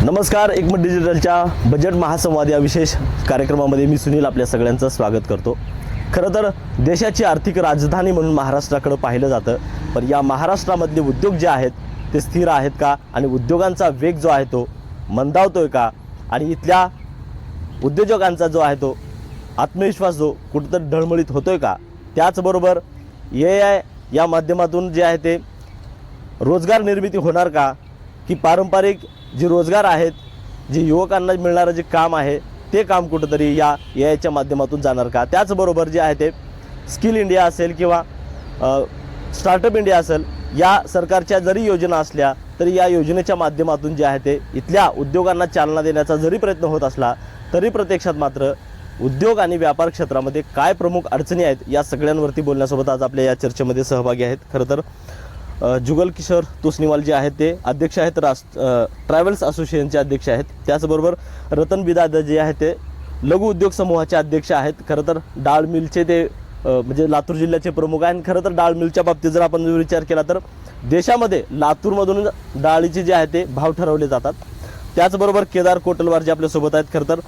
नमस्कार, एकमत डिजिटलच्या बजेट महासंवाद या विशेष कार्यक्रमामध्ये मी सुनील आपल्या सगळ्यांचं स्वागत करतो. खरं तर देशाची आर्थिक राजधानी म्हणून महाराष्ट्राकडे पाहिलं जातं, पण या महाराष्ट्रामधले उद्योग जे आहेत ते स्थिर आहेत का आणि उद्योगांचा वेग जो आहे तो मंदावतोय का आणि इथल्या उद्योजकांचा जो आहे तो आत्मविश्वास जो कुठंतरी ढळमळीत होतोय का. त्याचबरोबर AI या माध्यमातून जे आहे ते रोजगार निर्मिती होणार का, की पारंपरिक जे रोजगार आहेत, जे युवकांना मिळणारं जे काम आहे ते काम कुठंतरी या AIच्या माध्यमातून जाणार का. त्याचबरोबर जे आहे ते स्किल इंडिया असेल किंवा स्टार्टअप इंडिया असेल, या सरकारच्या जरी योजना असल्या तरी या योजनेच्या माध्यमातून जे आहे ते इथल्या उद्योगांना चालना देण्याचा जरी प्रयत्न होत असला तरी प्रत्यक्षात मात्र उद्योग आणि व्यापार क्षेत्रामध्ये काय प्रमुख अडचणी आहेत या सगळ्यांवरती बोलण्यासोबत आज आपल्या या चर्चेमध्ये सहभागी आहेत. खरं तर जुगल किशोर तोस्नीवाल जे आहेत ते अध्यक्ष आहेत, ट्रॅव्हल्स असोसिएशनचे अध्यक्ष आहेत. त्याचबरोबर रतन बिदाद जे आहेत ते लघु उद्योग समूहाचे अध्यक्ष आहेत. खरं तर डाळ मिलचे ते म्हणजे लातूर जिल्ह्याचे प्रमुख आहे. आणि खरं तर डाळ मिलच्या बाबतीत जर आपण विचार केला तर देशामध्ये लातूरमधून डाळीचे जे आहे ते भाव ठरवले जातात. त्याचबरोबर केदार कोटलवार जे आपल्यासोबत आहेत. खरं तर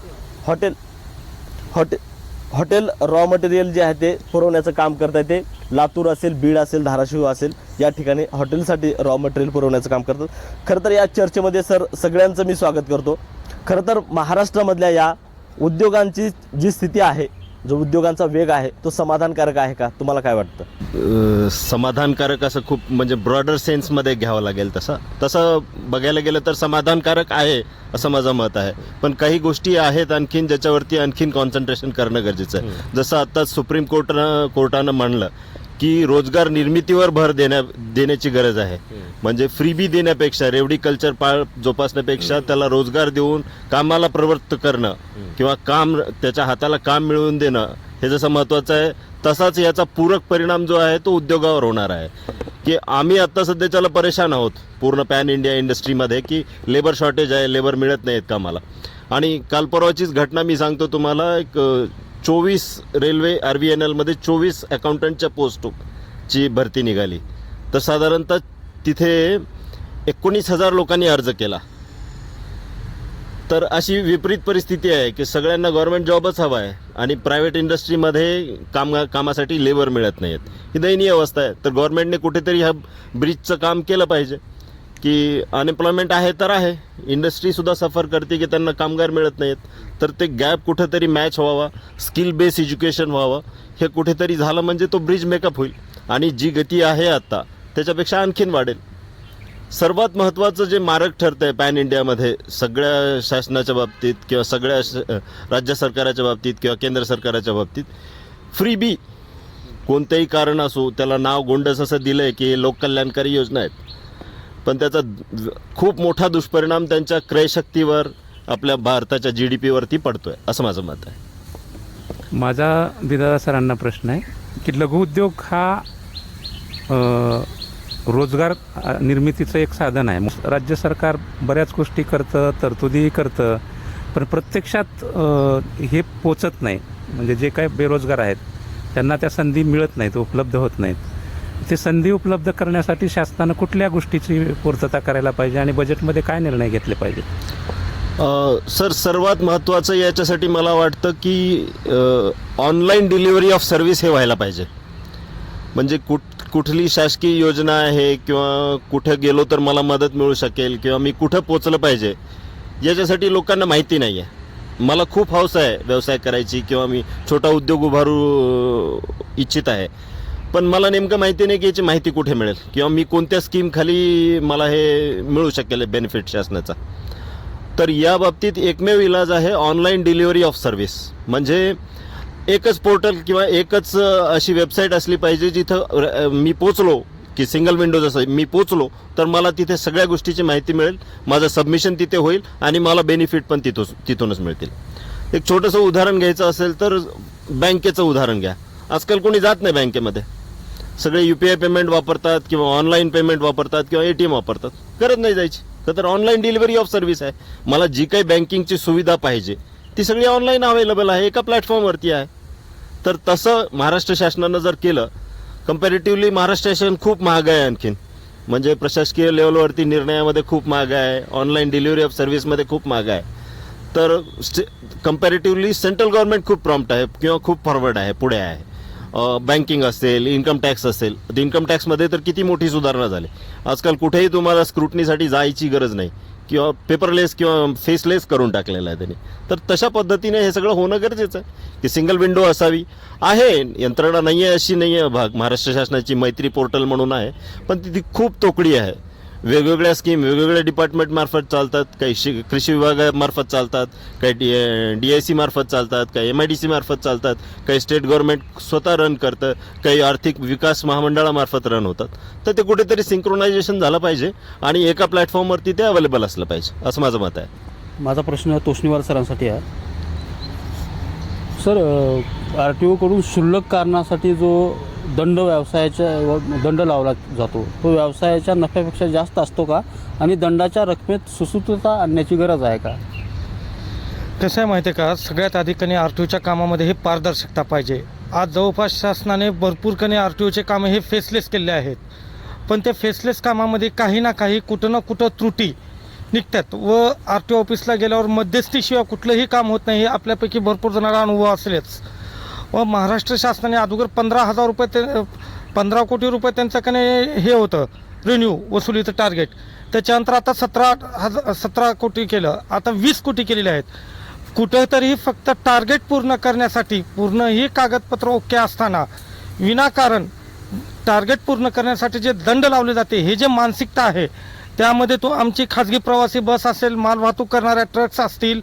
हॉटेल रॉ मटेरियल जे आहे ते पुरवण्याचं काम करतात. ते लातूर असेल, बीड असेल, धाराशिव असेल या ठिकाणी हॉटेलसाठी रॉ मटेरियल पुरवण्याचं काम करतात. खरं तर या चर्चेमध्ये सगळ्यांचं मी स्वागत करतो. खरं तर महाराष्ट्रामधल्या या उद्योगांची जी स्थिती आहे, जो उद्योगांचा वेग आहे तो समाधानकारक आहे का, तुम्हाला काय वाटतं? समाधानकारक असं खूप म्हणजे ब्रॉडर सेन्समध्ये घ्यावं लागेल. तसं बघायला गेलं तर समाधानकारक आहे असं माझं मत आहे. पण काही गोष्टी आहेत आणखीन ज्याच्यावरती आणखीन कॉन्सन्ट्रेशन करणं गरजेचं आहे. जसं आता सुप्रीम कोर्टानं म्हणलं की रोजगार निर्मितीवर भर देण्याची गरज आहे. म्हणजे फ्रीबी देण्यापेक्षा, रेवडी कल्चर जोपासण्यापेक्षा त्याला रोजगार देऊन कामाला प्रवृत्त करणं किंवा त्याच्या हाताला काम मिळवून देणं हे जसं महत्त्वाचं आहे, तसाच याचा पूरक परिणाम जो आहे तो उद्योगावर होणार आहे. की आम्ही आत्ता सध्याच्याला परेशान आहोत पूर्ण पॅन इंडिया इंडस्ट्रीमध्ये की लेबर शॉर्टेज आहे, लेबर मिळत नाहीत कामाला. आणि काल परवाचीच घटना मी सांगतो तुम्हाला. एक 24 रेल्वे RVNLमध्ये 24 अकाउंटंटच्या पोस्टची भरती निघाली. तर साधारणतः तिथे 19,000 लोकांनी अर्ज केला. तर अशी विपरीत परिस्थिती आहे की सगळ्यांना गव्हर्नमेंट जॉबच हवा आहे आणि प्रायव्हेट इंडस्ट्रीमध्ये कामासाठी लेबर मिळत नाहीत. ही दयनीय अवस्था आहे. तर गव्हर्नमेंटने कुठेतरी ह्या ब्रिजचं काम केलं पाहिजे की अनएम्प्लॉयमेंट आहे तर आहे, इंडस्ट्रीसुद्धा सफर करते की त्यांना कामगार मिळत नाहीत. तर ते गॅप कुठेतरी मॅच व्हावा, स्किल बेस एज्युकेशन व्हावं. हे कुठेतरी झालं म्हणजे तो ब्रिज मेकअप होईल आणि जी गती आहे आत्ता त्याच्यापेक्षा आणखीन वाढेल. सर्वात महत्त्वाचं जे मारक ठरतं आहे पॅन इंडियामध्ये सगळ्या शासनाच्या बाबतीत किंवा सगळ्या राज्य सरकाराच्या बाबतीत किंवा केंद्र सरकाराच्या बाबतीत, फ्रीबी कोणतेही कारण असो त्याला नाव गोंडस असं दिलं आहे की लोककल्याणकारी योजना आहेत, पण त्याचा खूप मोठा दुष्परिणाम त्यांच्या क्रयशक्तीवर, आपल्या भारताच्या GDP वरती पडतोय असं माझं मत आहे. माझा बिदादा सरांना प्रश्न आहे की लघुउद्योग हा रोजगार निर्मितीचं एक साधन आहे. राज्य सरकार बऱ्याच गोष्टी करतं, तरतुदीही करतं, पण प्रत्यक्षात हे पोचत नाही. म्हणजे जे काही बेरोजगार आहेत त्यांना त्या संधी मिळत नाहीत, उपलब्ध होत नाहीत. ते संधी उपलब्ध करण्यासाठी शासनानं कुठल्या गोष्टीची पूर्तता करायला पाहिजे आणि बजेटमध्ये काय निर्णय घेतले पाहिजेत? सर, सर्वात महत्त्वाचं याच्यासाठी मला वाटतं की ऑनलाईन डिलिव्हरी ऑफ सर्व्हिस हे व्हायला पाहिजे. म्हणजे कुठली शासकीय योजना आहे किंवा कुठं गेलो तर मला मदत मिळू शकेल किंवा मी कुठं पोचलं पाहिजे याच्यासाठी लोकांना माहिती नाही आहे. मला खूप हौस आहे व्यवसाय करायची किंवा मी छोटा उद्योग उभारू इच्छित आहे, पण मला नेमकं माहिती नाही की याची माहिती कुठे मिळेल किंवा मी कोणत्या स्कीमखाली मला हे मिळू शकेल बेनिफिट शासनाचा. तर या बाबतीत एकमेव इलाज आहे ऑनलाईन डिलिव्हरी ऑफ सर्व्हिस. म्हणजे एकच पोर्टल किंवा एकच अशी वेबसाईट असली पाहिजे जिथं मी पोचलो की सिंगल विंडो जसं मी पोचलो तर मला तिथे सगळ्या गोष्टीची माहिती मिळेल, माझं सबमिशन तिथे होईल आणि मला बेनिफिट पण तिथूनच मिळतील. एक छोटंसं उदाहरण घ्यायचं असेल तर बँकेचं उदाहरण घ्या. आजकाल कोणी जात नाही बँकेमध्ये, सगळे UPI पेमेंट वापरतात किंवा ऑनलाईन पेमेंट वापरतात किंवा ATM वापरतात. गरज नाही जायची. तर ऑनलाईन डिलिव्हरी ऑफ सर्व्हिस आहे. मला जी काही बँकिंगची सुविधा पाहिजे ती सगळी ऑनलाईन अवेलेबल आहे, एका प्लॅटफॉर्मवरती आहे. तर तसं महाराष्ट्र शासनानं जर केलं, कम्पॅरेटिव्हली महाराष्ट्र शासन खूप महाग आहे आणखीन. म्हणजे प्रशासकीय लेवलवरती निर्णयामध्ये खूप मागं आहे, ऑनलाईन डिलिव्हरी ऑफ सर्व्हिसमध्ये खूप मागं आहे. तर कम्पॅरेटिव्हली सेंट्रल गव्हर्नमेंट खूप प्रॉम्प्ट आहे किंवा खूप फॉरवर्ड आहे, पुढे आहे. बँकिंग असेल, इन्कम टॅक्स असेल. इन्कम टॅक्समध्ये तर किती मोठी सुधारणा झाली. आजकाल कुठेही तुम्हाला स्क्रुटनीसाठी जायची गरज नाही किंवा पेपरलेस किंवा फेसलेस करून टाकलेलं आहे त्यांनी. तर तशा पद्धतीने हे सगळं होणं गरजेचं आहे की सिंगल विंडो असावी. आहे यंत्रणा नाही आहे अशी नाही आहे, भाग महाराष्ट्र शासनाची मैत्री पोर्टल म्हणून आहे, पण ती खूप तोकडी आहे. वेगवेगळ्या स्कीम वेगवेगळ्या डिपार्टमेंट मार्फत चालतात, काही कृषी विभागामार्फत चालतात, काही DIC मार्फत चालतात, काही MIDC मार्फत चालतात, काही स्टेट गव्हर्नमेंट स्वतः रन करतं, काही आर्थिक विकास महामंडळामार्फत रन होतात. तर ते कुठेतरी सिंक्रोनायझेशन झालं पाहिजे आणि एका प्लॅटफॉर्मवरती ते अवेलेबल असलं पाहिजे, असं माझं मत आहे. माझा प्रश्न तोष्णीवाल सरांसाठी आहे. सर, RTOकडून क्षुल्लक कारणासाठी जो दंड दंड लावला जातो तो व्यवसायाच्या नफ्यापेक्षा जास्त असतो का, आणि दंडाच्या रकमेत सुसूत्रता आणण्याची गरज आहे का? कसं आहे माहिती आहे का, सगळ्यात आधी कधी RTOच्या कामामध्ये हे पारदर्शकता पाहिजे. आज जवळपास शासनाने भरपूर कधी RTOचे कामं हे फेसलेस केले आहेत, पण ते फेसलेस कामामध्ये काही ना काही कुठं ना कुठं त्रुटी निघतात व RTO ऑफिसला गेल्यावर मध्यस्थीशिवाय कुठलंही काम होत नाही. हे आपल्यापैकी भरपूर जणांना अनुभव असेलच. व महाराष्ट्र शासनाने अगोदर 15 कोटी रुपये त्यांचं कने हे होतं रिन्यू वसुलीचं टार्गेट. त्याच्यानंतर आता 17 कोटी केलं, आता 20 कोटी केलेले आहेत. कुठेतरी फक्त टार्गेट पूर्ण करण्यासाठी पूर्णही कागदपत्र ओके असताना विनाकारण टार्गेट पूर्ण करण्यासाठी जे दंड लावले जाते, हे जे मानसिकता आहे त्यामध्ये तो आमची खाजगी प्रवासी बस असेल, मालवाहतूक करणाऱ्या ट्रक्स असतील,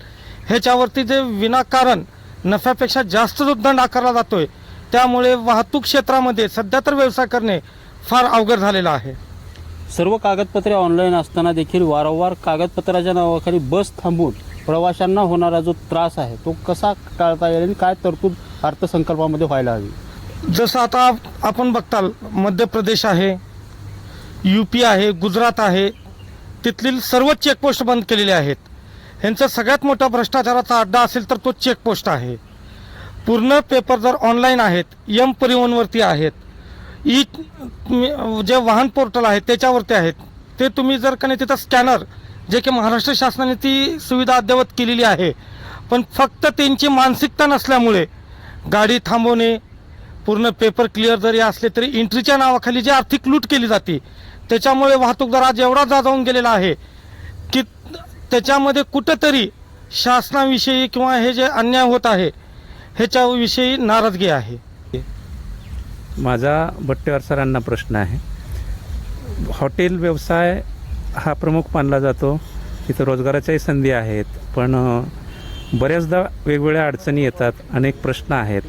ह्याच्यावरती जे विनाकारण नफ्यापेक्षा जास्त जो दंड आकारला जातोय, त्यामुळे वाहतूक क्षेत्रामध्ये सध्या तर व्यवसाय करणे फार अवघड झालेलं आहे. सर्व कागदपत्रे ऑनलाईन असताना देखील वारंवार कागदपत्राच्या नावाखाली बस थांबवून प्रवाशांना होणारा जो त्रास आहे तो कसा टाळता येईल आणि काय तरतूद अर्थसंकल्पामध्ये व्हायला हवी? जसं आता आपण बघताल, मध्य प्रदेश आहे, UP आहे, गुजरात आहे, तिथली सर्व चेकपोस्ट बंद केलेले आहेत. ह्यांचा सगळ्यात मोठा भ्रष्टाचाराचा अड्डा असेल तर तो चेकपोस्ट आहे. पूर्ण पेपर जर ऑनलाईन आहेत, परिवहनवरती आहेत, जे वाहन पोर्टल आहेत त्याच्यावरती आहेत, ते तुम्ही जर का नाही तिथं स्कॅनर, जे की महाराष्ट्र शासनाने ती सुविधा अद्ययावत केलेली आहे, पण फक्त त्यांची मानसिकता नसल्यामुळे गाडी थांबवणे, पूर्ण पेपर क्लिअर जरी असले तरी एंट्रीच्या नावाखाली जी आर्थिक लूट केली जाते, त्याच्यामुळे वाहतूकदार आज एवढा जाऊन गेलेला आहे की त्याच्यामध्ये कुठंतरी शासनाविषयी किंवा हे जे अन्याय होत आहे ह्याच्याविषयी नाराजगी आहे. माझा बट्टेवार सरांना प्रश्न आहे. हॉटेल व्यवसाय हा प्रमुख मानला जातो, तिथं रोजगाराच्याही संधी आहेत, पण बऱ्याचदा वेगवेगळ्या अडचणी येतात, अनेक प्रश्न आहेत.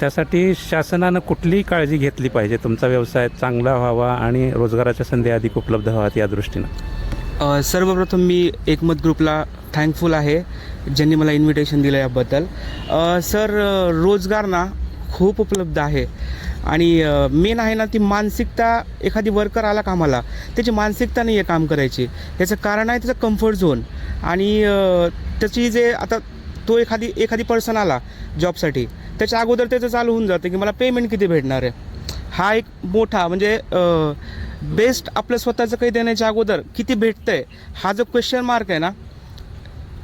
त्यासाठी शासनानं कुठलीही काळजी घेतली पाहिजे तुमचा व्यवसाय चांगला व्हावा आणि रोजगाराच्या संधी अधिक उपलब्ध व्हाव्यात या दृष्टीनं? सर्वप्रथम मी एकमत ग्रुपला थँकफुल आहे ज्यांनी मला इन्व्हिटेशन दिलं याबद्दल. सर, रोजगार ना खूप उपलब्ध आहे आणि मेन आहे ना ती मानसिकता. एखादी वर्कर आला कामाला, त्याची मानसिकता नाही आहे काम करायची. याचं कारण आहे त्याचं कम्फर्ट झोन आणि त्याची जे आता तो एखादी पर्सन आला जॉबसाठी, त्याच्या अगोदर त्याचं चालू होऊन जातं की मला पेमेंट किती भेटणार आहे. हा एक मोठा म्हणजे बेस्ट आपलं स्वतःचं काही देण्याच्या अगोदर किती भेटतं आहे हा जो क्वेश्चन मार्क आहे ना,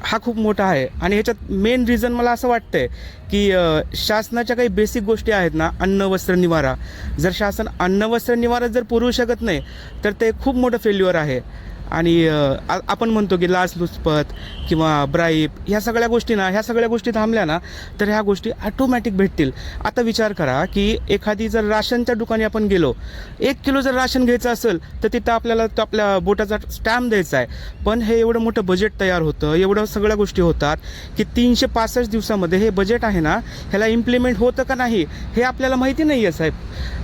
हा खूप मोठा आहे. आणि ह्याच्यात मेन रिझन मला असं वाटतं आहे की शासनाच्या काही बेसिक गोष्टी आहेत ना, अन्न वस्त्र निवारा. जर शासन अन्न वस्त्र निवारा जर पुरवू शकत नाही तर ते खूप मोठं फेल्युअर आहे. आणि आपण म्हणतो की लाचलुचपत किंवा ब्राईब ह्या सगळ्या गोष्टी थांबल्या ना तर ह्या गोष्टी ऑटोमॅटिक भेटतील. आता विचार करा की एखादी जर राशनच्या दुकानी आपण गेलो, 1 किलो जर राशन घ्यायचं असेल तर तिथं आपल्याला तो आपल्या बोटाचा स्टॅम्प द्यायचा आहे. पण हे एवढं मोठं बजेट तयार होतं, एवढं सगळ्या गोष्टी होतात की 365 दिवसामध्ये हे बजेट आहे ना, ह्याला इम्प्लिमेंट होतं का नाही हे आपल्याला माहिती नाही आहे साहेब.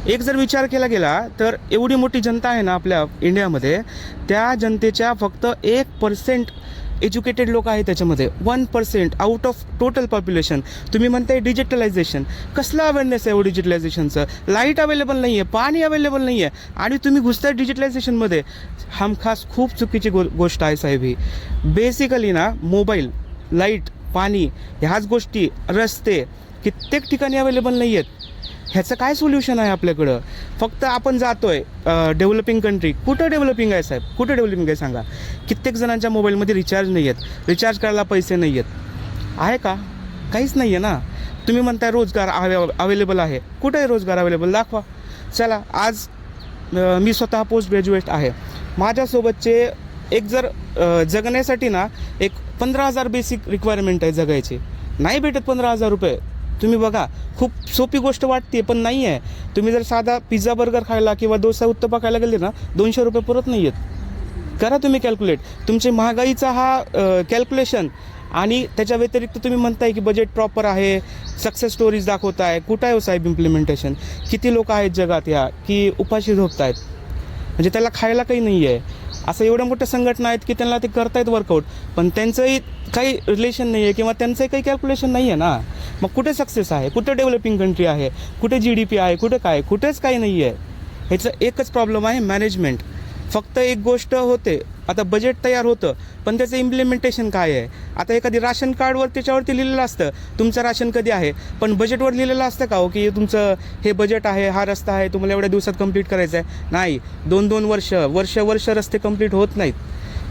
एक जर विचार केला गेला तर एवढी मोठी जनता आहे ना आपल्या इंडियामध्ये, त्या जनतेच्या फक्त 1% एज्युकेटेड लोक आहेत त्याच्यामध्ये. 1% आउट ऑफ टोटल पॉप्युलेशन. तुम्ही म्हणताय डिजिटलायझेशन, कसलं अवेअरनेस आहे एवढं डिजिटलायझेशनचं? लाईट अवेलेबल नाही आहे, पाणी अवेलेबल नाही आहे आणि तुम्ही घुसताय डिजिटलायझेशनमध्ये. हमखास खूप चुकीची गोष्ट आहे साहेब ही. बेसिकली ना मोबाईल, लाईट, पाणी ह्याच गोष्टी, रस्ते कित्येक ठिकाणी अवेलेबल नाही आहेत. ह्याचं काय सोल्युशन आहे आपल्याकडं? फक्त आपण जातोय डेव्हलपिंग कंट्री. कुठं डेव्हलपिंग आहे साहेब? कुठं डेव्हलपिंग आहे सांगा? कित्येक जणांच्या मोबाईलमध्ये रिचार्ज नाही आहेत, रिचार्ज करायला पैसे नाही आहेत. आहे का? काहीच नाही आहे ना. तुम्ही म्हणताय रोजगार अवेलेबल आहे. कुठं आहे रोजगार अवेलेबल? दाखवा. चला, आज मी स्वतः पोस्ट ग्रॅज्युएट आहे. माझ्यासोबतचे एक जर जगण्यासाठी ना एक 15,000 बेसिक रिक्वायरमेंट आहे जगायची. नाही भेटत 15,000 रुपये. तुम्ही बघा, खूप सोपी गोष्ट वाटते पण नाही आहे. तुम्ही जर साधा पिझ्झा बर्गर खायला किंवा डोसा उत्तप्पा खायला गेले ना 200 रुपये परत नाही आहेत. करा तुम्ही कॅल्क्युलेट. तुमचे महागाईचा हा कॅल्क्युलेशन आणि त्याच्या व्यतिरिक्त तुम्ही म्हणताय की बजेट प्रॉपर आहे, सक्सेस स्टोरीज दाखवताय. कुठं आहे हो साहेब इम्प्लिमेंटेशन? किती लोक आहेत जगात ह्या की उपाशी झोपतायत, म्हणजे त्याला खायला काही नाही आहे. असं एवढ्या मोठ्या संघटना आहेत की त्यांना ते करतायत वर्कआउट, पण त्यांचंही काही रिलेशन नाही आहे किंवा त्यांचंही काही कॅल्क्युलेशन नाही आहे ना. मग कुठे सक्सेस आहे? कुठे डेव्हलपिंग कंट्री आहे? कुठे GDP आहे? कुठे काय? कुठेच काही नाही आहे. ह्याचं एकच प्रॉब्लेम आहे, मॅनेजमेंट. फक्त एक गोष्ट होते, आता बजेट तयार होतं पण त्याचं इम्प्लिमेंटेशन काय आहे? आता एखादी राशन कार्डवर त्याच्यावरती लिहिलेलं असतं तुमचं राशन कधी आहे, पण बजेटवर लिहिलेलं असतं का हो की तुमचं हे बजेट आहे, हा रस्ता आहे, तुम्हाला एवढ्या दिवसात कंप्लीट करायचं आहे? नाही. 2-2 वर्ष रस्ते कंप्लीट होत नाहीत.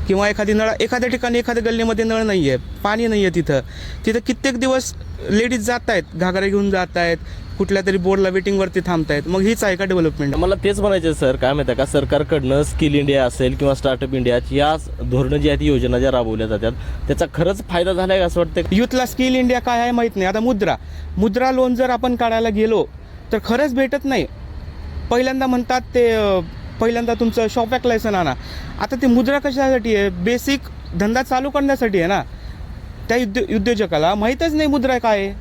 किंवा एखाद्या ठिकाणी एखाद्या गल्लीमध्ये नळ नाही आहे, पाणी नाही आहे, तिथं कित्येक दिवस लेडीज जात आहेत, घागरा घेऊन जात आहेत, कुठल्या तरी बोर्डला वेटिंगवरती थांबतायत. मग हीच आहे का डेव्हलपमेंट? मला तेच म्हणायचं सर, काय माहिती आहे का, सरकारकडनं स्किल इंडिया असेल किंवा स्टार्टअप इंडिया या धोरणं जी आहेत, योजना ज्या राबवल्या जातात, त्याचा खरंच फायदा झाला आहे असं वाटतं? यूथला स्किल इंडिया काय आहे माहीत नाही. आता मुद्रा लोन जर आपण काढायला गेलो तर खरंच भेटत नाही. पहिल्यांदा म्हणतात ते पहिल्यांदा तुमचं शॉप लायसन आणा. आता ती मुद्रा कशासाठी आहे? बेसिक धंदा चालू करण्यासाठी आहे ना. त्या उद्योजकाला माहीतच नाही मुद्रा काय आहे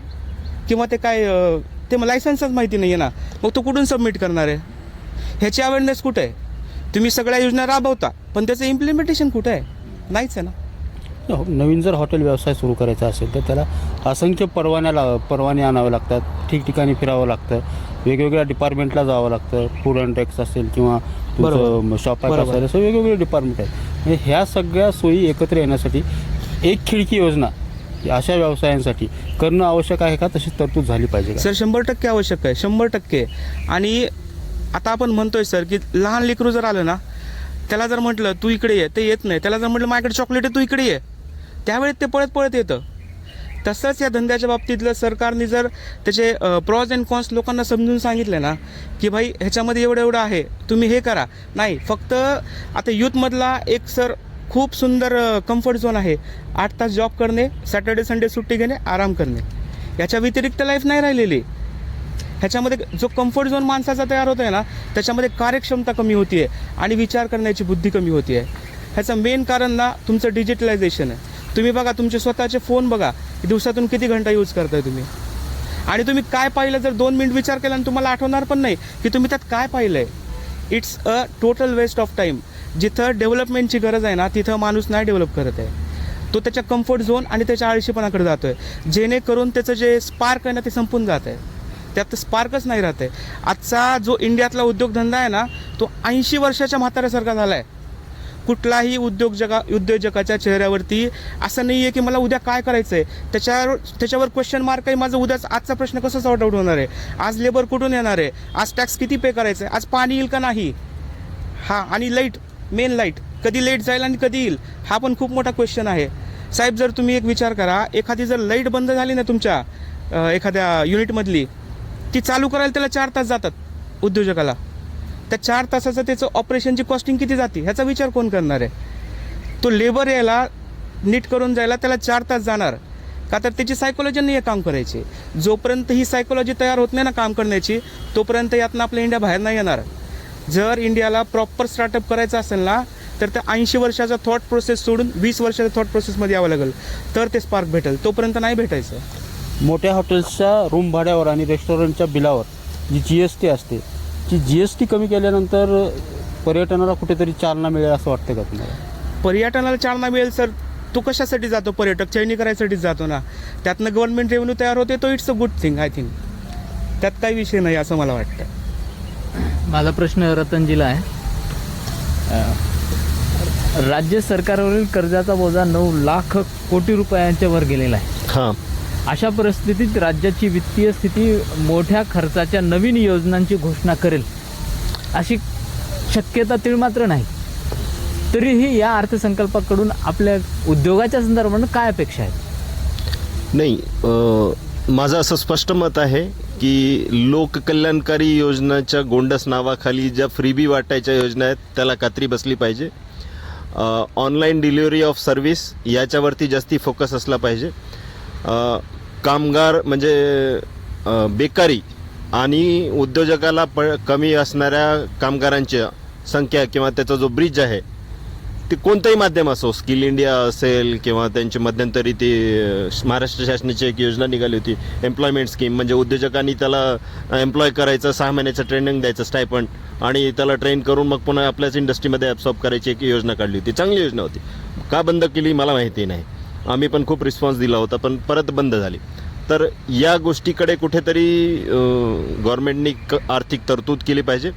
किंवा ते काय ते लायसन्सच माहिती नाही आहे ना. मग तो कुठून सबमिट करणार आहे? ह्याची अवेअरनेस कुठे आहे? तुम्ही सगळ्या योजना राबवता पण त्याचं इम्प्लिमेंटेशन कुठं आहे? नाहीच आहे ना. नवीन जर हॉटेल व्यवसाय सुरू करायचा असेल तर त्याला असंख्य परवाने आणावे लागतात, ठिकठिकाणी फिरावं लागतं, वेगवेगळ्या डिपार्टमेंटला जावं लागतं. फूड अँड टॅक्स असेल किंवा शॉप असेल, असं वेगवेगळे डिपार्टमेंट आहेत. म्हणजे ह्या सगळ्या सोयी एकत्र येण्यासाठी एक खिडकी योजना अशा व्यवसायांसाठी करणं आवश्यक आहे का? तशी तरतूद झाली पाहिजे का? सर 100% आवश्यक आहे, 100%. आणि आता आपण म्हणतोय सर की लहान लेकरू जर आलं ना, त्याला जर म्हटलं तू इकडे ये, ते येत नाही. त्याला जर म्हटलं माझ्याकडे चॉकलेट आहे, तू इकडे ये, त्यावेळेस ते पळत येतं. तसंच या धंद्याच्या बाबतीतलं सरकारने जर त्याचे प्रॉज अँड कॉन्स लोकांना समजून सांगितले ना की भाई ह्याच्यामध्ये एवढं आहे, तुम्ही हे करा. नाही, फक्त आता यूथमधला एक सर खूप सुंदर कम्फर्ट झोन आहे. 8 तास जॉब करणे, सॅटर्डे संडे सुट्टी घेणे, आराम करणे, याच्या व्यतिरिक्त लाईफ नाही राहिलेली. ह्याच्यामध्ये जो कम्फर्ट झोन माणसाचा तयार होतो आहे ना, त्याच्यामध्ये कार्यक्षमता कमी होती आहे आणि विचार करण्याची बुद्धी कमी होती आहे. ह्याचं मेन कारण ना तुमचं डिजिटलायझेशन आहे. तुम्ही बघा, तुमचे स्वतःचे फोन बघा, दिवसातून किती घंटा यूज करताय तुम्ही, आणि तुम्ही काय पाहिलं जर 2 मिनिट विचार केला आणि तुम्हाला आठवणार पण नाही की तुम्ही त्यात काय पाहिलं आहे. It's a total waste of time. जिथं डेव्हलपमेंटची गरज आहे ना, तिथं माणूस नाही डेव्हलप करत आहे. तो त्याच्या कम्फर्ट झोन आणि त्याच्या आळशीपणाकडे जातो आहे, जेणेकरून त्याचं जे स्पार्क आहे ना ते संपून जात आहे. त्यात स्पार्कच नाही राहत आहे. आजचा जो इंडियातला उद्योगधंदा आहे ना, तो 80 वर्षाच्या म्हाताऱ्यासारखा झाला आहे. कुठलाही उद्योजकाच्या चेहऱ्यावरती असं नाही आहे की मला उद्या काय करायचं आहे, त्याच्यावर क्वेश्चन मार्क आहे. माझं आजचा प्रश्न कसा सॉर्ट आउट होणार आहे, आज लेबर कुठून येणार आहे, आज टॅक्स किती पे करायचं आहे, आज पाणी येईल का नाही, आणि मेन लाईट कधी लाईट जाईल आणि कधी येईल, हा पण खूप मोठा क्वेश्चन आहे. साहेब, जर तुम्ही एक विचार करा, एखादी जर लाईट बंद झाली ना तुमच्या एखाद्या युनिटमधली, ती चालू करायला त्याला 4 तास जातात उद्योजकाला. त्या 4 तासाचं त्याचं ऑपरेशनची कॉस्टिंग किती जाते ह्याचा विचार कोण करणार आहे? तो लेबर यायला नीट करून जायला त्याला 4 तास जाणार का? तर त्याची सायकोलॉजी नाही आहे काम करायची. जोपर्यंत ही सायकोलॉजी तयार होत नाही ना काम करण्याची, तोपर्यंत यातनं आपलं इंडिया बाहेर नाही येणार. जर इंडियाला प्रॉपर स्टार्टअप करायचं असेल ना, तर त्या 80 वर्षाचा थॉट प्रोसेस सोडून 20 वर्षाच्या थॉट प्रोसेसमध्ये यावं लागेल, तर ते स्पार्क भेटेल. तोपर्यंत नाही भेटायचं. मोठ्या हॉटेल्सच्या रूम भाड्यावर आणि रेस्टॉरंटच्या बिलावर जी GST असते, ती GST कमी केल्यानंतर पर्यटनाला कुठेतरी चालना मिळेल असं वाटतं का तुम्हाला? पर्यटनाला चालना मिळेल सर. तो कशासाठी जातो? पर्यटक चैनी करायसाठीच जातो ना. त्यातनं गव्हर्नमेंट रेव्हेन्यू तयार होते, तो it's a good thing. I think त्यात काही विषय नाही असं मला वाटतं. माझा प्रश्न रतनजीला आहे. राज्य सरकारवरील कर्जाचा बोजा 9 लाख कोटी रुपयांच्या वर गेलेला आहे. हां. अशा परिस्थितीत राज्याची वित्तीय स्थिती मोठ्या खर्चाच्या नवीन योजनांची घोषणा करेल अशी शक्यता तिळमात्र नाही. तरीही या अर्थसंकल्पाकडून आपल्या उद्योगाच्या संदर्भानं काय अपेक्षा आहेत? नाही, माझं असं स्पष्ट मत आहे की लोककल्याणकारी योजनाच्या गोंडस नावाखाली ज्या फ्रीबी वाटायच्या योजना आहेत त्याला कात्री बसली पाहिजे. ऑनलाईन डिलिव्हरी ऑफ सर्व्हिस याच्यावरती जास्ती फोकस असला पाहिजे. कामगार म्हणजे बेकारी आणि उद्योजकाला कमी असणाऱ्या कामगारांची संख्या किंवा त्याचा जो ब्रिज आहे ते कोणतंही माध्यम असो, स्किल इंडिया असेल किंवा त्यांची मध्यंतरी ती महाराष्ट्र शासनाची एक योजना निघाली होती एम्प्लॉयमेंट स्कीम, म्हणजे उद्योजकांनी त्याला एम्प्लॉय करायचं, 6 महिन्याचं ट्रेनिंग द्यायचं स्टायपंड आणि त्याला ट्रेन करून मग पुन्हा आपल्याच इंडस्ट्रीमध्ये ॲब्सॉर्ब करायची एक योजना काढली होती. चांगली योजना होती. का बंद केली मला माहिती नाही. आम्ही पण खूप रिस्पॉन्स दिला होता पण परत बंद झाली. तर या गोष्टीकडे कुठेतरी गव्हर्नमेंटनी आर्थिक तरतूद केली पाहिजे.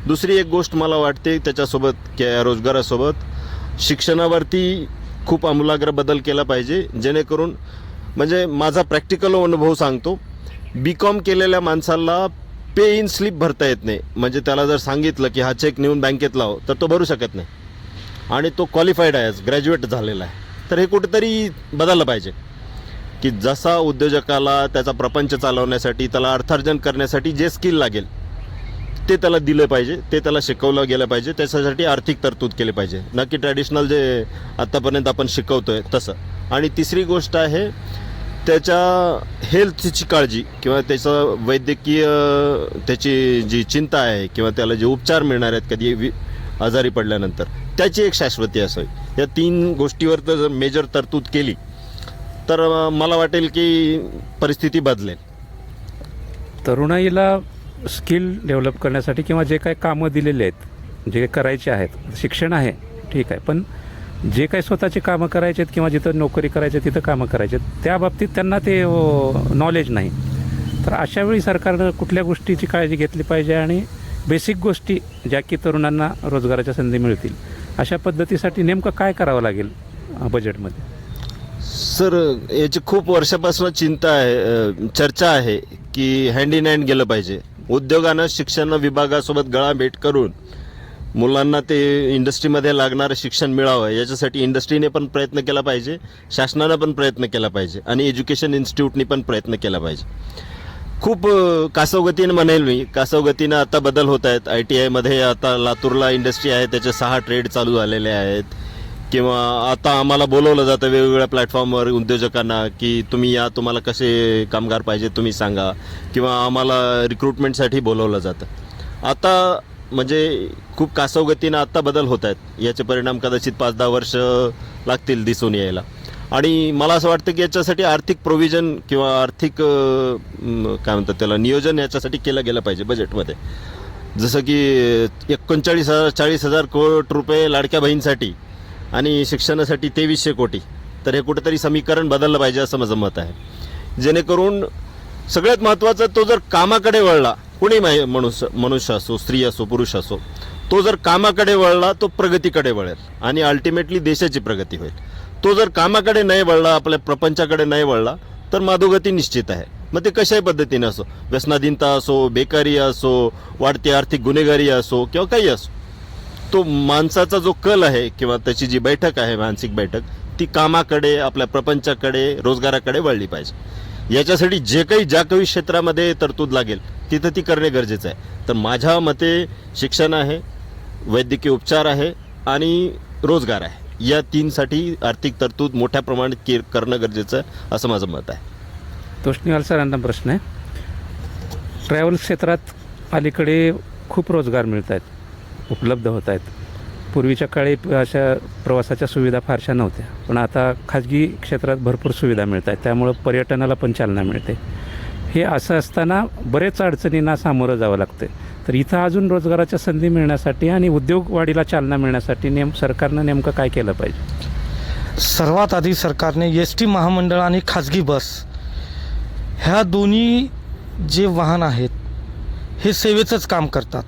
दुसरी एक गोष्ट मला वाटते त्याच्यासोबत रोजगारासोबत शिक्षणावरती खूप आमूलाग्र बदल केला पाहिजे, जेणेकरून म्हणजे माझा प्रॅक्टिकल अनुभव सांगतो, BCom केलेल्या माणसाला पे इन स्लिप भरता येत नाही. म्हणजे त्याला जर सांगितलं की हा चेक नेऊन बँकेत लाव तर तो भरू शकत नाही आणि तो क्वालिफाईड आहे, ग्रॅज्युएट झालेला आहे. तर हे कुठेतरी बदललं पाहिजे की जसा उद्योजकाला त्याचा प्रपंच चालवण्यासाठी, त्याला अर्थार्जन करण्यासाठी जे स्किल लागेल ते त्याला दिलं पाहिजे, ते त्याला शिकवलं गेलं पाहिजे. त्याच्यासाठी आर्थिक तरतूद केली पाहिजे, ना की ट्रॅडिशनल जे आत्तापर्यंत आपण शिकवतोय तसं. आणि तिसरी गोष्ट आहे त्याच्या हेल्थची काळजी किंवा त्याचं वैद्यकीय त्याची जी चिंता आहे किंवा त्याला जे उपचार मिळणार आहेत कधी आजारी पडल्यानंतर त्याची एक शाश्वती असावी. या 3 गोष्टीवर जर मेजर तरतूद केली तर मला वाटेल की परिस्थिती बदलेल. तरुणाईला स्किल डेव्हलप करण्यासाठी किंवा जे काही कामं दिलेले आहेत, जे करायचे आहेत, शिक्षण आहे ठीक आहे, पण जे काही स्वतःची कामं करायचे आहेत किंवा जिथं नोकरी करायची तिथं कामं करायचे आहेत त्या बाबतीत त्यांना ते नॉलेज नाही. तर अशावेळी सरकारनं कुठल्या गोष्टीची काळजी घेतली पाहिजे आणि बेसिक गोष्टी ज्या की तरुणांना रोजगाराच्या संधी मिळतील अशा पद्धतीसाठी नेमकं काय करावं लागेल बजेटमध्ये? सर, याची खूप वर्षापासून चिंता आहे, चर्चा आहे की हँड इन हँड गेलं पाहिजे. उद्योगानं शिक्षण विभागासोबत गळाभेट करून मुलांना ते इंडस्ट्रीमध्ये लागणारं शिक्षण मिळावं याच्यासाठी इंडस्ट्रीने पण प्रयत्न केला पाहिजे, शासनानं पण प्रयत्न केला पाहिजे आणि एज्युकेशन इन्स्टिट्यूटनी पण प्रयत्न केला पाहिजे. खूप कासवगतीनं म्हणेल मी, कासवगतीनं आता बदल होत आहेत. ITIमध्ये आता लातूरला इंडस्ट्री आहे, त्याचे 6 ट्रेड चालू झालेले आहेत. किंवा आता आम्हाला बोलवलं जातं वेगवेगळ्या प्लॅटफॉर्मवर उद्योजकांना की तुम्ही या, तुम्हाला कसे कामगार पाहिजे तुम्ही सांगा, किंवा आम्हाला रिक्रुटमेंटसाठी बोलवलं जातं. आता म्हणजे खूप कासवगतीनं आत्ता बदल होत आहेत. याचे परिणाम कदाचित 5-10 वर्ष लागतील दिसून यायला. आणि मला असं वाटतं की याच्यासाठी आर्थिक प्रोव्हिजन किंवा आर्थिक काय म्हणतात त्याला नियोजन याच्यासाठी केलं गेलं पाहिजे बजेटमध्ये. जसं की 39,000-40,000 कोटी रुपये लाडक्या बहीणसाठी आणि शिक्षणासाठी 2300 कोटी. तर हे कुठेतरी समीकरण बदललं पाहिजे असं माझं मत आहे, जेणेकरून सगळ्यात महत्त्वाचं तो जर कामाकडे वळला, कोणी मनुष्य असो, स्त्री असो, पुरुष असो, तो जर कामाकडे वळला तो प्रगतीकडे वळेल आणि अल्टिमेटली देशाची प्रगती होईल. तो जर कामाकडे नाही वळला, आपल्या प्रपंचाकडे नाही वळला तर माधोगती निश्चित आहे. मग ते कशाही पद्धतीने असो, व्यसनाधीनता असो, बेकारी असो, वाढती आर्थिक गुन्हेगारी असो किंवा काही असो, तो माणसाचा जो कल आहे किंवा त्याची जी बैठक आहे, मानसिक बैठक, ती कामाकडे, आपल्या प्रपंचाकडे, रोजगाराकडे वळली पाहिजे. याच्यासाठी ज्या काही क्षेत्रामध्ये तरतूद लागेल तिथं ती करणे गरजेचं आहे. तर माझ्या मते शिक्षण आहे, वैद्यकीय उपचार आहे आणि रोजगार आहे. या 3साठी आर्थिक तरतूद मोठ्या प्रमाणात करणं गरजेचं आहे असं माझं मत आहे. तोष्णीवाल सरांना प्रश्न आहे. ट्रॅव्हल क्षेत्रात अलीकडे खूप रोजगार मिळत आहेत, उपलब्ध होत आहेत. पूर्वीच्या काळी अशा प्रवासाच्या सुविधा फारशा नव्हत्या, पण आता खाजगी क्षेत्रात भरपूर सुविधा मिळत आहेत, त्यामुळं पर्यटनाला पण चालना मिळते. हे असं असताना बरेच अडचणींना सामोरं जावं लागतं. तर इथं अजून रोजगाराच्या संधी मिळण्यासाठी आणि उद्योगवाढीला चालना मिळण्यासाठी सरकारनं नेमकं काय केलं पाहिजे? सर्वात आधी सरकारने ST महामंडळ आणि खाजगी बस ह्या दोन्ही जे वाहन आहेत हे सेवेचंच काम करतात.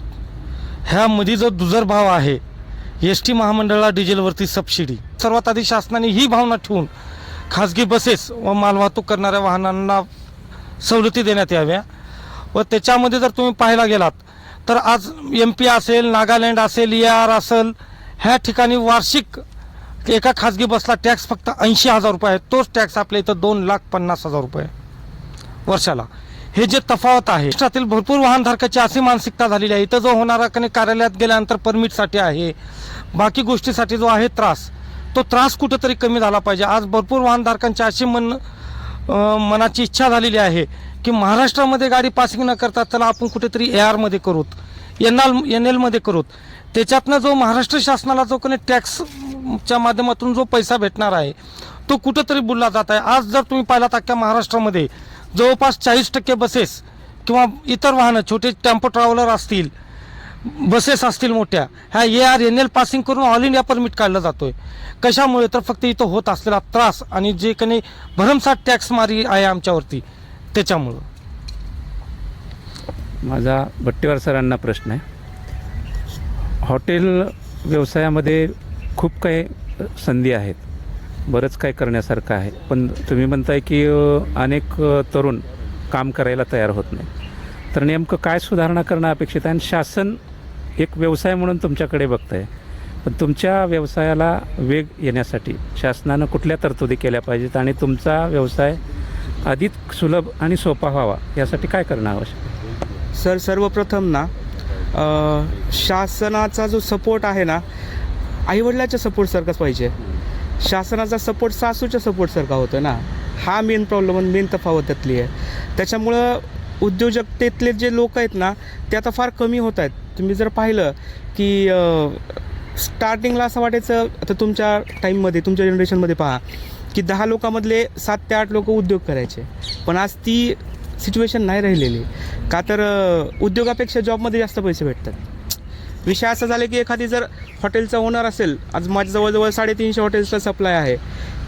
ह्यामध्ये जो दुजरभाव आहे, ST महामंडळाला डिझेलवरती सबसिडी, सर्वात आधी शासनाने ही भावना ठेवून खाजगी बसेस व मालवाहतूक करणाऱ्या वाहनांना सवलती देण्यात याव्या. व त्याच्यामध्ये जर तुम्ही पाहायला गेलात तर आज MP असेल, नागालँड असेल, ER असेल, ह्या ठिकाणी वार्षिक एका खाजगी बसला टॅक्स फक्त 80,000 रुपये आहे. तोच टॅक्स आपल्या इथं 2,50,000 रुपये वर्षाला. हे जे तफावत आहे, महाराष्ट्रातील भरपूर वाहनधारकाची अशी मानसिकता झालेली आहे. इथं जो होणारा कार्यालयात गेल्यानंतर परमिटसाठी आहे, बाकी गोष्टीसाठी जो आहे त्रास, तो त्रास कुठंतरी कमी झाला पाहिजे. आज भरपूर वाहनधारकांची अशी मनाची इच्छा झालेली आहे की महाराष्ट्रामध्ये गाडी पासिंग न करता चला आपण कुठेतरी AR मध्ये करूत, NL मध्ये करूत. त्याच्यातनं जो महाराष्ट्र शासनाला जो कोणी टॅक्सच्या माध्यमातून जो पैसा भेटणार आहे तो कुठंतरी बुडला जात आहे. आज जर तुम्ही पाहिलात अख्ख्या महाराष्ट्रामध्ये जवळपास 40% बसेस किंवा इतर वाहनं, छोटे टेम्पो ट्रॅव्हलर असतील, बसेस असतील मोठ्या, ह्या AR NL पासिंग करून ऑल इंडिया परमिट काढला जातोय. कशामुळे? तर फक्त इथं होत असलेला त्रास आणि जे काही भरमसाठ टॅक्स मारी आहे आमच्यावरती, त्याच्यामुळं. माझा बट्टीवार सरांना प्रश्न आहे. हॉटेल व्यवसायामध्ये खूप काही संधी आहेत, बरंच काही करण्यासारखं आहे, पण तुम्ही म्हणताय की अनेक तरुण काम करायला तयार होत नाही. तर नेमकं काय सुधारणा करणं अपेक्षित आहे? आणि शासन एक व्यवसाय म्हणून तुमच्याकडे बघताय, पण तुमच्या व्यवसायाला वेग येण्यासाठी शासनानं कुठल्या तरतुदी केल्या पाहिजेत आणि तुमचा व्यवसाय अधिक सुलभ आणि सोपा व्हावा यासाठी काय करणं आवश्यक आहे? सर, सर्वप्रथम ना शासनाचा जो सपोर्ट आहे ना, आईवडिलाच्या सपोर्टसारखाच पाहिजे. शासनाचा सपोर्ट सासूच्या सपोर्टसारखा होतो ना, हा मेन प्रॉब्लेम, मेन तफावत त्यातली आहे. त्याच्यामुळं उद्योजकतेतले जे लोक आहेत ना ते आता फार कमी होत आहेत. तुम्ही जर पाहिलं की स्टार्टिंगला असं वाटायचं, आता तुमच्या टाईममध्ये, तुमच्या जनरेशनमध्ये पहा की 10 लोकांमधले 7 ते 8 लोक उद्योग करायचे, पण आज ती सिच्युएशन नाही राहिलेली. का तर उद्योगापेक्षा जॉबमध्ये जास्त पैसे भेटतात. विषय असा झाला की एखादी जर हॉटेलचा ओनर असेल, आज माझ्या जवळजवळ 350 हॉटेल्सचा सप्लाय आहे,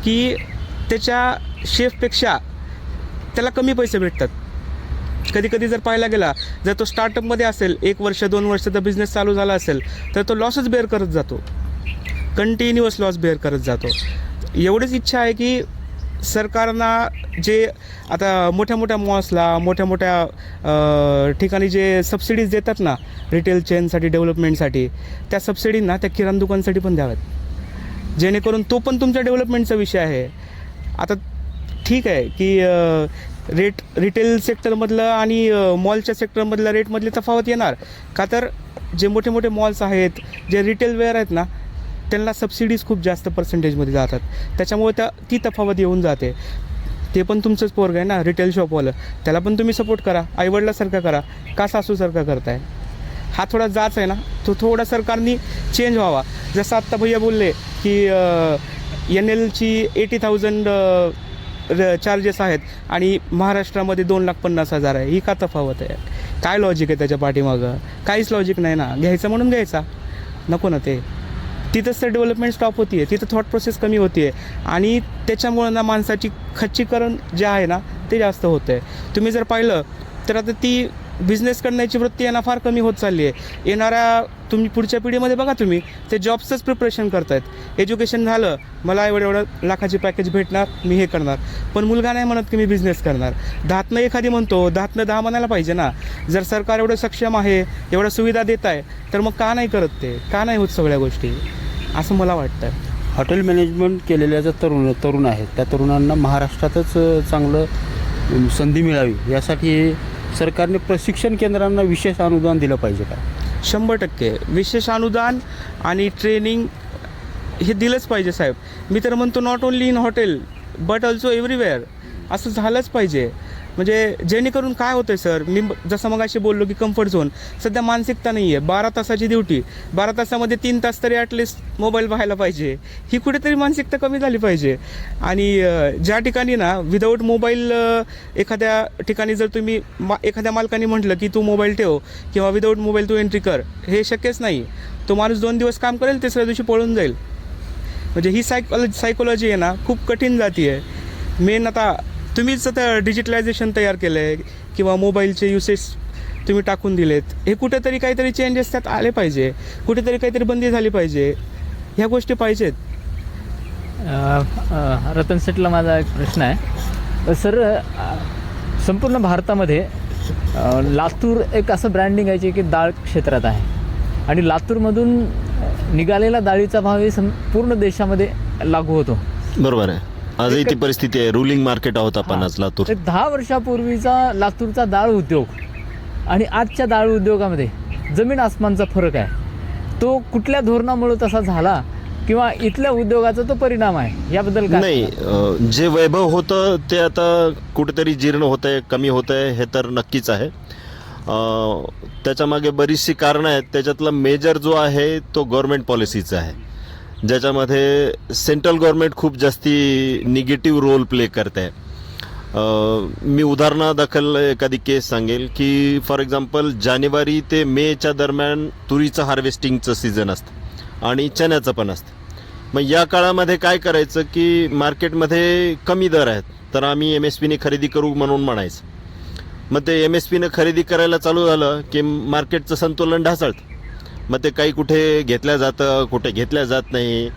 की त्याच्या शेफपेक्षा त्याला कमी पैसे भेटतात. कधी कधी जर पाहायला गेला, जर तो स्टार्टअपमध्ये असेल, 1 वर्ष 2 वर्षाचा बिझनेस चालू झाला असेल, तर तो लॉसच बेअर करत जातो, कंटिन्युअस लॉस बेअर करत जातो. एवढीच इच्छा आहे की सरकारना जे आता मोठ्या मोठ्या मॉल्सला, मोठ्या मोठ्या ठिकाणी जे सबसिडीज देतात ना रिटेल चेनसाठी, डेव्हलपमेंटसाठी, त्या सबसिडींना त्या किराणा दुकानसाठी पण द्याव्यात, जेणेकरून तो पण तुमच्या डेव्हलपमेंटचा विषय आहे. आता ठीक आहे की रिटेल सेक्टरमधलं आणि मॉलच्या सेक्टरमधल्या रेटमधली तफावत येणार, का तर जे मोठे मोठे मॉल्स आहेत, जे रिटेल वेअर आहेत ना, त्यांना सबसिडीज खूप जास्त पर्सेंटेजमध्ये जातात, त्याच्यामुळे ती तफावत येऊन जाते. ते पण तुमचंच पोरग आहे ना, रिटेल शॉपवालं, त्याला पण तुम्ही सपोर्ट करा, आईवडिलासारखा करा, का सासूसारखा करताय? हा थोडा जाच आहे ना, तो थोडा सरकारनी चेंज व्हावा. जसं आत्ता भैया बोलले की NLची 80,000 चार्जेस आहेत आणि महाराष्ट्रामध्ये 2,50,000 आहे. ही का तफावत आहे? काय लॉजिक आहे त्याच्या पाठीमागं? काहीच लॉजिक नाही ना. घ्यायचं म्हणून घ्यायचा, नको ना. ते तिथंच तर डेव्हलपमेंट स्टॉप होती आहे, तिथं थॉट प्रोसेस कमी होती आहे आणि त्याच्यामुळं ना माणसाची खच्चीकरण जे आहे ना ते जास्त होतं आहे. तुम्ही जर पाहिलं तर आता ती बिझनेस करण्याची वृत्ती आहे ना फार कमी होत चालली आहे. येणाऱ्या तुम्ही पुढच्या पिढीमध्ये बघा, तुम्ही ते जॉबचंच प्रिपरेशन करतायत. एज्युकेशन झालं, मला एवढं लाखाची पॅकेज भेटणार, मी हे करणार, पण मुलगा नाही म्हणत की मी बिझनेस करणार. 10तनं एखादी म्हणतो, 10तनं 10 म्हणायला पाहिजे ना. जर सरकार एवढं सक्षम आहे, एवढ्या सुविधा देत आहे, तर मग का नाही करत ते? का नाही होत सगळ्या गोष्टी? असं मला वाटतं. हॉटेल मॅनेजमेंट केलेल्या ज्या तरुण आहेत, त्या तरुणांना महाराष्ट्रातच चांगलं संधी मिळावी यासाठी सरकारने प्रशिक्षण केंद्रांना विशेष अनुदान दिलं पाहिजे का? 100% विशेष अनुदान आणि ट्रेनिंग हे दिलंच पाहिजे साहेब. मी तर म्हणतो not only in hotel but also everywhere असं झालंच पाहिजे. म्हणजे जेणेकरून काय होतं आहे सर, मी जसं मगाशी बोललो की कम्फर्ट झोन, सध्या मानसिकता नाही आहे. 12 तासाची ड्युटी, 12 तासामध्ये 3 तास तरी ॲटलिस्ट मोबाईल पाहायला पाहिजे. ही कुठेतरी मानसिकता कमी झाली पाहिजे. आणि ज्या ठिकाणी ना विदाऊट मोबाईल, एखाद्या ठिकाणी जर तुम्ही एखाद्या मालकाने म्हटलं की तू मोबाईल ठेव किंवा विदाऊट मोबाईल तू एंट्री कर, हे शक्यच नाही. तो माणूस 2 दिवस काम करेल, तिसऱ्या दिवशी पळून जाईल. म्हणजे ही सायकोलॉजी आहे ना खूप कठीण जाती आहे. मेन आता तुम्हीच आता डिजिटलायझेशन तयार केलं आहे किंवा मोबाईलचे युसेस तुम्ही टाकून दिलेत, हे कुठेतरी काहीतरी चेंजेस त्यात आले पाहिजे, कुठेतरी काहीतरी बंदी झाली पाहिजे. ह्या गोष्टी पाहिजेत. रतन सेठला माझा एक प्रश्न आहे सर. संपूर्ण भारतामध्ये लातूर एक असं ब्रँडिंग आहे की डाळ क्षेत्रात आहे आणि लातूरमधून निघालेला डाळीचा भाव हे पूर्ण देशामध्ये लागू होतो. बरोबर आहे. आजही ती परिस्थिती आहे. रुलिंग मार्केट आहोत आपण आज लातूर. 10 वर्षापूर्वीचा लातूरचा डाळ उद्योग आणि आजच्या डाळ उद्योगामध्ये जमीन आसमानचा फरक आहे. तो कुठल्या धोरणामुळे तसा झाला किंवा इथल्या उद्योगाचा तो परिणाम आहे याबद्दल काय? नाही, जे वैभव होतं ते आता कुठेतरी जीर्ण होत आहे, कमी होत आहे, हे तर नक्कीच आहे. त्याच्यामागे बरीचशी कारणं आहेत. त्याच्यातला मेजर जो आहे तो गव्हर्मेंट पॉलिसीचा आहे, ज्याच्यामध्ये सेंट्रल गव्हर्मेंट खूप जास्ती निगेटिव्ह रोल प्ले करते आहे. मी उदाहरणादाखल एखादी केस सांगेल की फॉर एक्झाम्पल जानेवारी ते मेच्या दरम्यान तुरीचं हार्वेस्टिंगचं सीझन असतं आणि चण्याचं पण असतं. मग या काळामध्ये काय करायचं की मार्केटमध्ये कमी दर आहेत तर आम्ही MSPने खरेदी करू म्हणून म्हणायचं. मग ते MSPने खरेदी करायला चालू झालं की मार्केटचं संतुलन ढासळतं. मग ते काही कुठे घेतल्या जातं, कुठे घेतल्या जात नाही.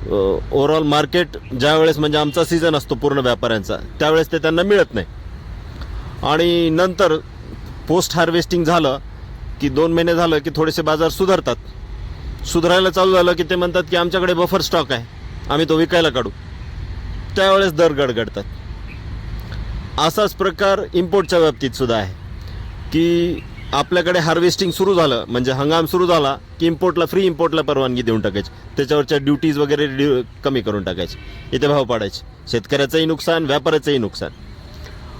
ओव्हरऑल मार्केट ज्यावेळेस म्हणजे आमचा सीझन असतो पूर्ण व्यापाऱ्यांचा त्यावेळेस ते त्यांना मिळत नाही. आणि नंतर पोस्ट हार्वेस्टिंग झालं की 2 महिने झालं की थोडेसे बाजार सुधारतात. सुधारायला चालू झालं की ते म्हणतात की आमच्याकडे बफर स्टॉक आहे, आम्ही तो विकायला काढू. त्यावेळेस दर गडगडतात. असाच प्रकार इम्पोर्टच्या बाबतीत सुद्धा आहे की आपल्याकडे हार्वेस्टिंग सुरू झालं म्हणजे हंगाम सुरू झाला की इम्पोर्टला फ्री इम्पोर्टला परवानगी देऊन टाकायची, त्याच्यावरच्या ड्युटीज वगैरे कमी करून टाकायची, इथे भाव पाडायचे. शेतकऱ्याचंही नुकसान, व्यापाऱ्याचंही नुकसान.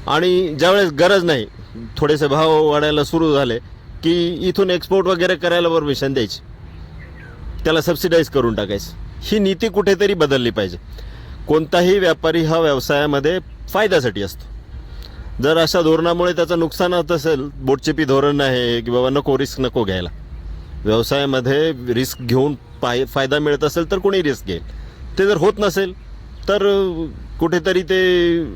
आणि ज्यावेळेस गरज नाही थोडेसे भाव वाढायला सुरू झाले की इथून एक्सपोर्ट वगैरे करायला परमिशन द्यायची, त्याला सबसिडाईज करून टाकायचं. ही नीती कुठेतरी बदलली पाहिजे. कोणताही व्यापारी हा व्यवसायामध्ये फायद्यासाठी असतो. जर अशा धोरणामुळे त्याचं नुकसान होत असेल, बोटचेपी धोरण आहे की बाबा नको रिस्क नको घ्यायला, व्यवसायामध्ये रिस्क घेऊन फायदा मिळत असेल तर कोणी रिस्क घेईल. ते जर होत नसेल तर कुठेतरी ते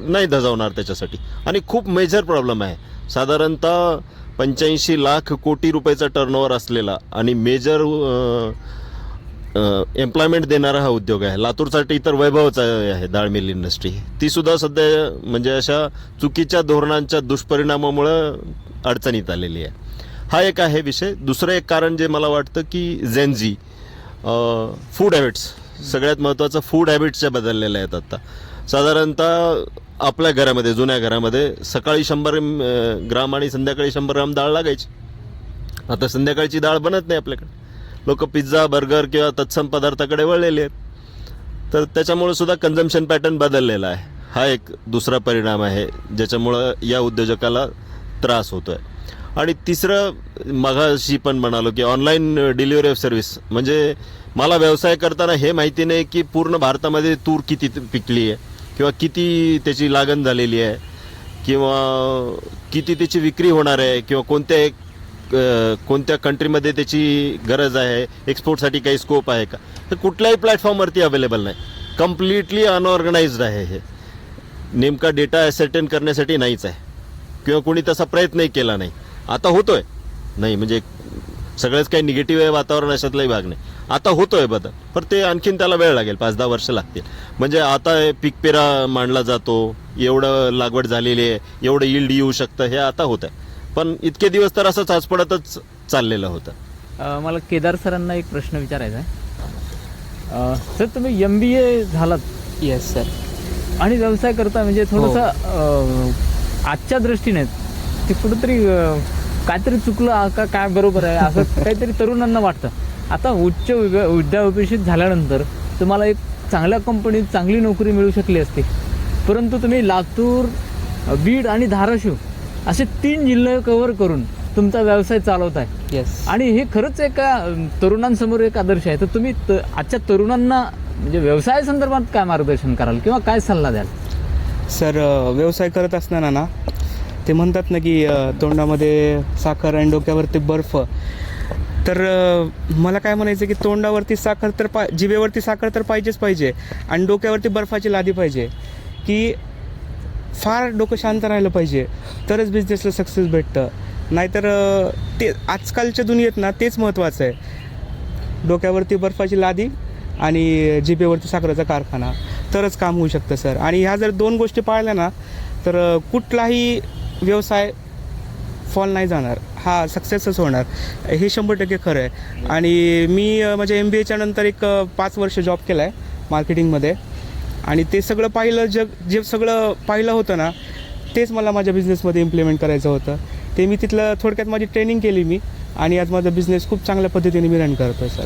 नाही धजावणार त्याच्यासाठी. आणि खूप मेजर प्रॉब्लेम आहे. साधारणतः 85 लाख कोटी रुपयाचा टर्नओव्हर असलेला आणि मेजर एम्प्लॉयमेंट देणारा हा उद्योग आहे. लातूरसाठी तर वैभवच आहे डाळ मिल इंडस्ट्री. ती सुद्धा सध्या म्हणजे अशा चुकीच्या धोरणांच्या दुष्परिणामामुळं अडचणीत आलेली आहे. हा एक आहे विषय. दुसरं एक कारण जे मला वाटतं की जेनझी फूड हॅबिट्स, सगळ्यात महत्त्वाचं फूड हॅबिट्सच्या बदललेल्या आहेत. आता साधारणतः आपल्या घरामध्ये, जुन्या घरामध्ये सकाळी 100 ग्राम आणि संध्याकाळी 100 ग्राम डाळ लागायची. आता संध्याकाळची डाळ बनत नाही आपल्याकडे. लोक पिझ्झा, बर्गर किंवा तत्सम पदार्थाकडे वळलेले आहेत. तर त्याच्यामुळे सुद्धा कन्झम्पशन पॅटर्न बदललेला आहे. हा एक दुसरा परिणाम आहे ज्याच्यामुळं या उद्योजकाला त्रास होतो आहे. आणि तिसरं, मगाशी पण म्हणालो की ऑनलाईन डिलिव्हरी ऑफ सर्व्हिस. म्हणजे मला व्यवसाय करताना हे माहिती नाही की पूर्ण भारतामध्ये तूर किती पिकली आहे किंवा किती त्याची लागण झालेली आहे किंवा किती त्याची विक्री होणार आहे किंवा कोणत्या कंट्रीमध्ये त्याची गरज आहे, एक्सपोर्टसाठी काही स्कोप आहे का, तर कुठल्याही प्लॅटफॉर्मवरती अवेलेबल नाही. कम्प्लिटली अनऑर्गनाइज्ड आहे. हे नेमका डेटा ॲसेटेन करण्यासाठी नाहीच आहे किंवा कोणी तसा प्रयत्नही केला नाही. आता होतोय, नाही म्हणजे सगळंच काही निगेटिव्ह आहे वातावरण अशातलाही भाग नाही. आता होतोय बदल, पण ते आणखीन त्याला वेळ लागेल, 5-10 वर्ष लागतील. म्हणजे आता पीक पेरा मांडला जातो, एवढं लागवड झालेली आहे, एवढं यील्ड येऊ शकतं, हे आता होत आहे. पण इतके दिवस तर असं चाचपडतच चाललेलं होतं. मला केदार सरांना एक प्रश्न विचारायचा आहे. सर, तुम्ही MBA झालात. Yes sir. आणि व्यवसाय करता म्हणजे थोडंसं आजच्या दृष्टीने ते कुठंतरी काहीतरी चुकलं का, काय बरोबर आहे असं काहीतरी तरुणांना वाटतं. आता उच्च विद्याभूषित झाल्यानंतर तुम्हाला एक चांगल्या कंपनीत चांगली नोकरी मिळू शकली असते, परंतु तुम्ही लातूर, बीड आणि धाराशिव असे 3 जिल्हे कव्हर करून तुमचा व्यवसाय चालवत आहे. येस. आणि हे खरंच एका तरुणांसमोर एक आदर्श आहे. तर तुम्ही आजच्या तरुणांना म्हणजे व्यवसायासंदर्भात काय मार्गदर्शन कराल किंवा काय सल्ला द्याल? सर, व्यवसाय करत असताना ना ते म्हणतात ना की तोंडामध्ये साखर आणि डोक्यावरती बर्फ. तर मला काय म्हणायचं की तोंडावरती साखर तर जिभेवरती साखर तर पाहिजेच पाहिजे आणि डोक्यावरती बर्फाची लादी पाहिजे. की फार डोकं शांत राहिलं पाहिजे तरच बिझनेसला सक्सेस भेटतं. नाहीतर ते आजकालच्या दुनियेत ना तेच महत्त्वाचं आहे. डोक्यावरती बर्फाची लादी आणि जिभेवरती साखरेचा कारखाना. तरच काम होऊ शकतं सर. आणि ह्या जर 2 गोष्टी पाळल्या ना तर कुठलाही व्यवसाय फॉल नाही जाणार, हा सक्सेसच होणार, हे 100% खरं आहे. आणि मी म्हणजे MBAच्या नंतर एक 5 वर्ष जॉब केला आहे मार्केटिंगमध्ये. आणि ते सगळं पाहिलं, जे सगळं पाहिलं होतं ना तेच मला माझ्या बिझनेसमध्ये इम्प्लिमेंट करायचं होतं. ते मी तिथलं थोडक्यात माझी ट्रेनिंग केली मी, आणि आज माझा बिझनेस खूप चांगल्या पद्धतीने मी रन करतो सर.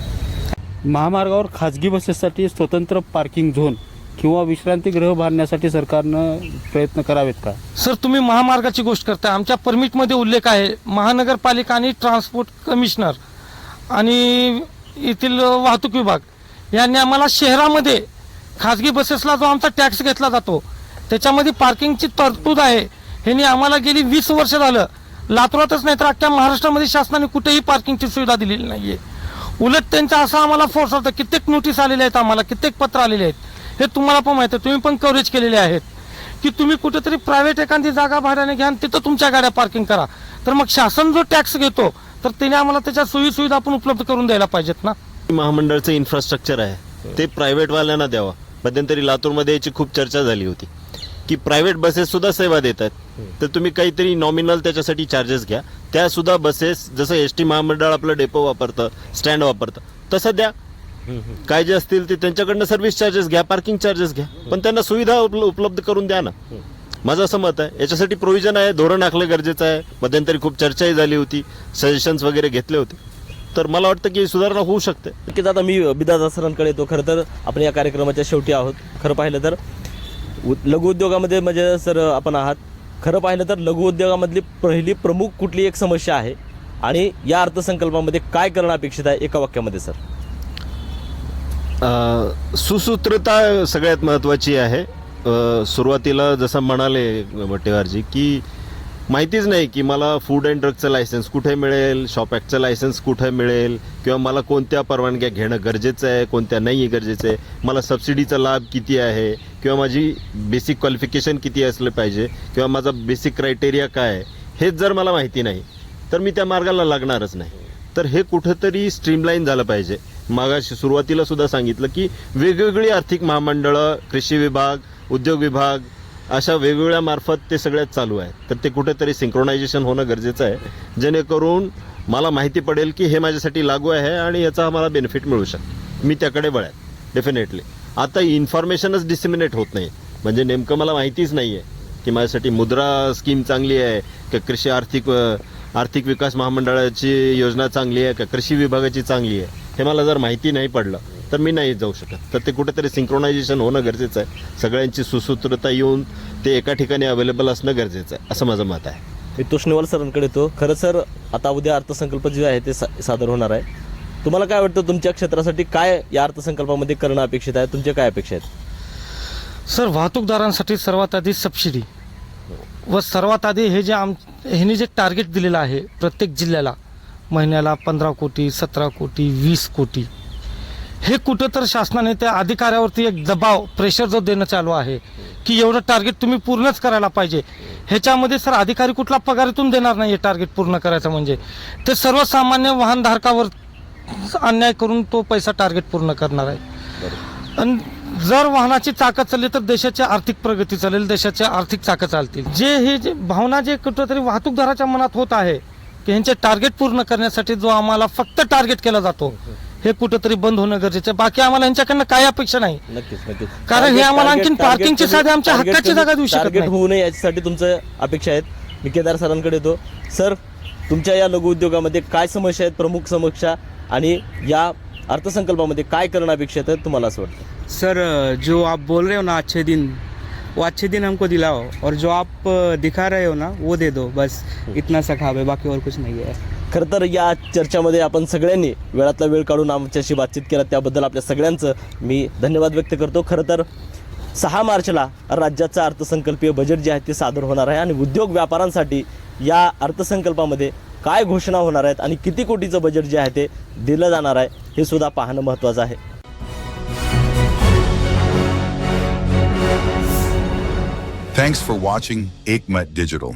महामार्गावर खाजगी बसेससाठी स्वतंत्र पार्किंग झोन किंवा विश्रांतीगृह बांधण्यासाठी सरकारनं प्रयत्न करावेत का? सर, तुम्ही महामार्गाची गोष्ट करता. आमच्या परमिटमध्ये उल्लेख आहे, महानगरपालिका आणि ट्रान्सपोर्ट कमिशनर आणि येथील वाहतूक विभाग यांनी आम्हाला शहरामध्ये खाजगी बसेसला जो आमचा टॅक्स घेतला जातो त्याच्यामध्ये पार्किंगची तरतूद आहे. ह्यांनी आम्हाला गेली 20 वर्ष झालं, लातूरातच नाही तर अख्ख्या महाराष्ट्रामध्ये शासनाने कुठेही पार्किंगची सुविधा दिलेली नाही आहे. उलट त्यांचा असा आम्हाला फोर्स होता, कित्येक नोटीस आलेले आहेत, आम्हाला कित्येक पत्र आलेले आहेत, हे तुम्हाला पण माहिती आहे, तुम्ही पण कव्हरेज केलेले आहेत, की तुम्ही कुठेतरी प्रायव्हेट एखादी जागा भाड्याने घ्या आणि तिथं तुमच्या गाड्या पार्किंग करा. तर मग शासन जो टॅक्स घेतो तर त्याने आम्हाला त्याच्या सोयीसुविधा आपण उपलब्ध करून द्यायला पाहिजेत ना. महामंडळचं इन्फ्रास्ट्रक्चर आहे ते प्रायव्हेटवाल्यांना द्यावं. मध्यंतरी लातूरमध्ये याची खूप चर्चा झाली होती की प्रायव्हेट बसेस सुद्धा सेवा देतात, तर तुम्ही काहीतरी नॉमिनल त्याच्यासाठी चार्जेस घ्या. त्या सुद्धा बसेस जसं ST महामंडळ आपलं डेपो वापरतं, स्टँड वापरतं, तसं द्या. काय जे असतील ते त्यांच्याकडनं सर्व्हिस चार्जेस घ्या, पार्किंग चार्जेस घ्या, पण त्यांना सुविधा उपलब्ध करून द्या ना. माझं असं मत आहे. याच्यासाठी प्रोव्हिजन आहे, धोरण आखलं गरजेचं आहे. मध्यंतरी खूप चर्चाही झाली होती, सजेशन्स वगैरे घेतले होते, तर मला वाटतं की सुधारणा होऊ शकते. नक्कीच. आता मी बिदादा सरांकडे येतो. खरं तर आपण या कार्यक्रमाच्या शेवटी आहोत. खरं पाहिलं तर लघु उद्योगामध्ये म्हणजे सर आपण आहात, खरं पाहिलं तर लघु उद्योगामधली पहिली प्रमुख कुठली एक समस्या आहे आणि या अर्थसंकल्पामध्ये काय करणं अपेक्षित आहे, एका वाक्यामध्ये सर? सुसूत्रता सगळ्यात महत्त्वाची आहे. सुरुवातीला जसं म्हणाले वटेवारजी की माहितीच नाही की मला फूड अँड ड्रगचं लायसन्स कुठे मिळेल, शॉप ॲक्टचं लायसन्स कुठे मिळेल, किंवा मला कोणत्या परवानग्या घेणं गरजेचं आहे, कोणत्या नाही गरजेचं आहे, मला सबसिडीचा लाभ किती आहे, किंवा माझी बेसिक क्वालिफिकेशन किती असलं पाहिजे, किंवा माझा बेसिक क्रायटेरिया काय आहे, हेच जर मला माहिती नाही तर मी त्या मार्गाला लागणारच नाही. तर हे कुठंतरी स्ट्रीमलाईन झालं पाहिजे. मागाशी सुरुवातीला सुद्धा सांगितलं की वेगवेगळी आर्थिक महामंडळं, कृषी विभाग, उद्योग विभाग, अशा वेगवेगळ्या मार्फत ते सगळ्यात चालू आहे. तर ते कुठेतरी सिंक्रोनायझेशन होणं गरजेचं आहे, जेणेकरून मला माहिती पडेल की हे माझ्यासाठी लागू आहे आणि याचा मला बेनिफिट मिळू शकतो. मी त्याकडे वळेन डेफिनेटली. आता इन्फॉर्मेशनच डिसिमिनेट होत नाही, म्हणजे नेमकं मला माहितीच नाही आहे की माझ्यासाठी मुद्रा स्कीम चांगली आहे का, कृषी आर्थिक विकास महामंडळाची योजना चांगली आहे का, कृषी विभागाची चांगली आहे, हे मला जर माहिती नाही पडलं तर मी नाही जाऊ शकत. तर ते कुठेतरी सिंक्रोनायझेशन होणं गरजेचं आहे. सगळ्यांची सुसूत्रता येऊन ते एका ठिकाणी अवेलेबल असणं गरजेचं आहे, असं माझं मत आहे. मी तोष्णेवाल सरांकडे येतो. खरं सर, आता उद्या अर्थसंकल्प जे आहे ते सादर होणार आहे. तुम्हाला काय वाटतं, तुमच्या क्षेत्रासाठी काय या अर्थसंकल्पामध्ये करणं अपेक्षित आहे, तुमच्या काय अपेक्षा आहेत? सर, वाहतूकदारांसाठी सर्वात आधी सबसिडी व सर्वात आधी हे जे ह्यांनी जे टार्गेट दिलेलं आहे प्रत्येक जिल्ह्याला, महिन्याला 15 कोटी, 17 कोटी, 20 कोटी, हे कुठं तर शासनाने त्या अधिकाऱ्यावरती एक दबाव, प्रेशर जो देणं चालू आहे की एवढं टार्गेट तुम्ही पूर्णच करायला पाहिजे. ह्याच्यामध्ये सर अधिकारी कुठला पगारातून देणार नाही हे टार्गेट पूर्ण करायचं, म्हणजे ते सर्वसामान्य वाहनधारकावर अन्याय करून तो पैसा टार्गेट पूर्ण करणार आहे. आणि जर वाहनाची चाकं चालली तर देशाची आर्थिक प्रगती चालेल, देशाच्या आर्थिक चाकं चालतील. जे भावना जे कुठंतरी वाहतूकदाराच्या मनात होत आहे की ह्यांचे टार्गेट पूर्ण करण्यासाठी जो आम्हाला फक्त टार्गेट केला जातो, हे कुठंतरी बंद होणं गरजेचं आहे. बाकी आम्हाला यांच्याकडनं काही अपेक्षा नाही. नक्कीच. कारण हे आम्हाला आणखीन पार्किंगची साधी आमच्या हक्काची जागा देऊ शकत टार्गेट नाही. होऊ नये याच्यासाठी तुमचं अपेक्षा आहेत. मी केदार सरांकडे येतो. सर, तुमच्या या लघु उद्योगामध्ये काय समस्या आहेत, प्रमुख समस्या, आणि या अर्थसंकल्पामध्ये काय करणं अपेक्षित आहे तुम्हाला असं वाटतं? सर, जो आप बोल रहे हो ना अच्छे दिन, वो अच्छे दिन हमको दिलाओ, और जो आप दिखा रहे हो ना वो दे दो, बस इतना सा खाब है, बाकी और कुछ नहीं है. खरं तर या चर्चामध्ये आपण सगळ्यांनी वेळातला वेळ काढून आमच्याशी बातचीत केला, त्याबद्दल आपल्या सगळ्यांचं मी धन्यवाद व्यक्त करतो. खरं तर 6 मार्चला राज्याचं अर्थसंकल्पीय बजेट जे आहे ते सादर होणार आहे, आणि उद्योग व्यापाऱ्यांसाठी या अर्थसंकल्पामध्ये काय घोषणा होणार आहेत आणि किती कोटीचं बजेट जे आहे ते दिलं जाणार आहे हे सुद्धा पाहणं महत्त्वाचं आहे. Thanks for watching Ekmat Digital.